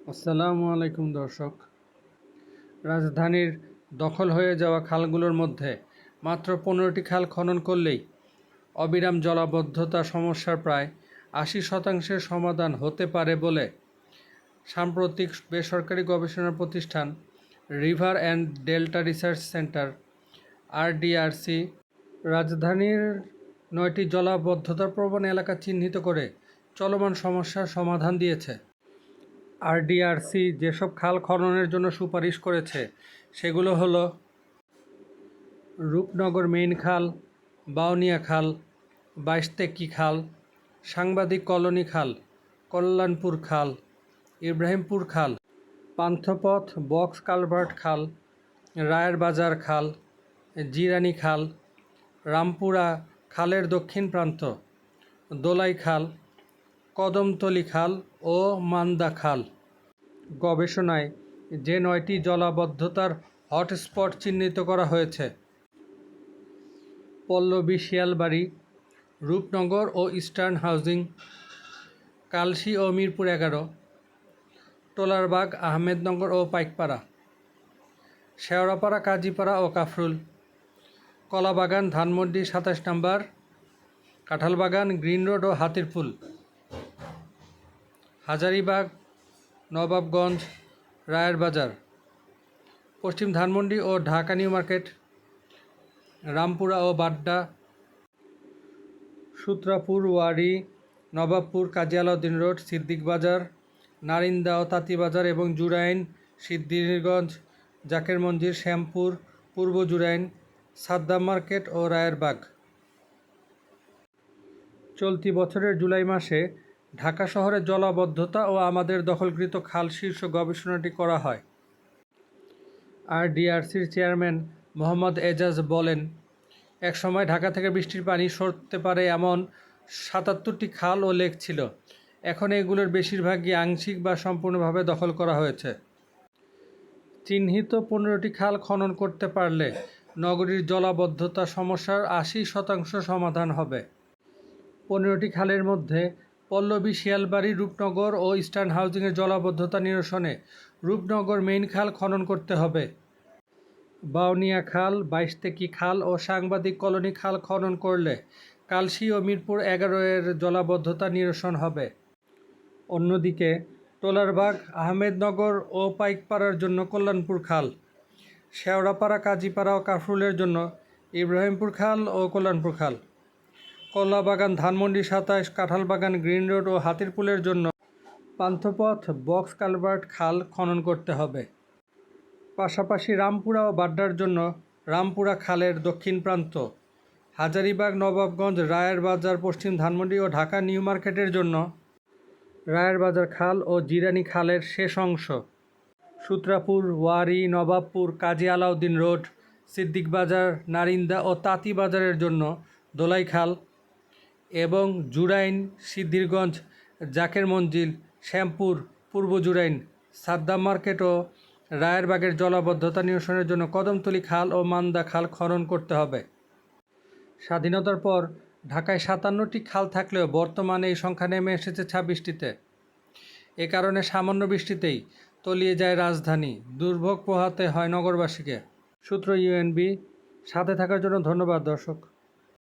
আসসালামু আলাইকুম দর্শক। রাজধানীর দখল হয়ে যাওয়া খালগুলোর মধ্যে মাত্র 15টি খাল খনন করলেই অবিরাম জলাবদ্ধতা সমস্যার প্রায় 80% সমাধান হতে পারে বলে সাম্প্রতিক বেসরকারি গবেষণা প্রতিষ্ঠান river and delta research centre RDRC রাজধানীর 9টি জলাবদ্ধতাপ্রবণ এলাকা চিহ্নিত করে চলমান সমস্যার সমাধান দিয়েছে। RDRC যেসব খাল খননের জন্য সুপারিশ করেছে সেগুলো হলো রূপনগর মেইন খাল, বাউনিয়া খাল, বাইশতেকি খাল, সাংবাদিক কলোনি খাল, কল্যাণপুর খাল, ইব্রাহিমপুর খাল, পান্থপথ বক্স কালভার্ট খাল, রায়ের বাজার খাল, জিরানি খাল, রামপুরা খালের দক্ষিণ প্রান্ত, দোলাই খাল, কদমতলী খাল ও মান্দা খাল। গবেষণায় যে 9টি জলাবদ্ধতার হটস্পট চিহ্নিত করা হয়েছে পল্লবী শিয়ালবাড়ি, রূপনগর ও ইস্টার্ন হাউজিং, কালশী ও মিরপুর 11, টোলারবাগ, আহমেদনগর ও পাইকপাড়া, শেওড়াপাড়া, কাজীপাড়া ও কাফরুল, কলাবাগান, ধানমন্ডি 27 নম্বর, কাঁঠালবাগান, গ্রিন রোড ও হাতিরপুল, হাজারীবাগ, নবাবগঞ্জ, রায়ের বাজার, পশ্চিম ধানমন্ডি ও ঢাকা নিউ মার্কেট, রামপুরা ও বাড্ডা, সূত্রাপুর, ওয়ারী, নবাবপুর, কাজী আলাউদ্দিন রোড, সিদ্দিক বাজার, নারিন্দা ও তাঁতীবাজার এবং জুরাইন, সিদ্ধিরগঞ্জ, জাকের মঞ্জিল, শ্যামপুর, পূর্ব জুরাইন, সাদ্দাম মার্কেট ও রায়েরবাগ। চলতি বছরের জুলাই মাসে ঢাকা শহরে জলাবদ্ধতা ও আমাদের দখলকৃত খাল শীর্ষক গবেষণাটি করা হয়। RDRCর চেয়ারম্যান মোহাম্মদ এজাজ বলেন, একসময় ঢাকা থেকে বৃষ্টির পানি সরতে পারে এমন 77টি খাল ও লেক ছিল। এখন এগুলোর বেশিরভাগই আংশিক বা সম্পূর্ণভাবে দখল করা হয়েছে। চিহ্নিত 15টি খাল খনন করতে পারলে নগরীর জলাবদ্ধতা সমস্যার 80% সমাধান হবে। 15টি খালের মধ্যে পল্লবী শিয়ালবাড়ি, রূপনগর ও ইস্টার্ন হাউজিংয়ের জলাবদ্ধতা নিরসনে রূপনগর মেইন খাল খনন করতে হবে। বাউনিয়া খাল, বাইশতেকি খাল ও সাংবাদিক কলোনি খাল খনন করলে কালশী ও মিরপুর 11-এর জলাবদ্ধতা নিরসন হবে। অন্যদিকে টোলারবাগ, আহমেদনগর ও পাইকপাড়ার জন্য কল্যাণপুর খাল, শেওড়াপাড়া, কাজীপাড়া ও কাফরুলের জন্য ইব্রাহিমপুর খাল ও কল্যাণপুর খাল, কলাবাগান, ধানমন্ডি 27, কাঁঠালবাগান, গ্রিন রোড ও হাতিরপুলের জন্য পান্থপথ বক্স কালভার্ট খাল খনন করতে হবে। পাশাপাশি রামপুরা ও বাড্ডার জন্য রামপুরা খালের দক্ষিণ প্রান্ত, হাজারীবাগ, নবাবগঞ্জ, রায়ের বাজার, পশ্চিম ধানমন্ডি ও ঢাকা নিউ মার্কেটের জন্য রায়ের বাজার খাল ও জিরানি খালের শেষ অংশ, সূত্রাপুর, ওয়ারী, নবাবপুর, কাজী আলাউদ্দিন রোড, সিদ্দিক বাজার, নারিন্দা ও তাঁতীবাজারের জন্য দোলাই খাল এবং জুরাইন, সিদ্ধিরগঞ্জ, জাকের মঞ্জিল, শ্যামপুর, পূর্ব জুরাইন, সাদ্দাম মার্কেট ও রায়েরবাগের জলাবদ্ধতা নিরসনের জন্য কদমতলী খাল ও মান্দা খাল খনন করতে হবে। স্বাধীনতার পর ঢাকায় 57টি খাল থাকলেও বর্তমানে এই সংখ্যা নেমে এসেছে 26টিতে। এ কারণে সামান্য বৃষ্টিতেই তলিয়ে যায় রাজধানী, দুর্ভোগ পোহাতে হয় নগরবাসীকে। সূত্র UNB। সাথে থাকার জন্য ধন্যবাদ দর্শক।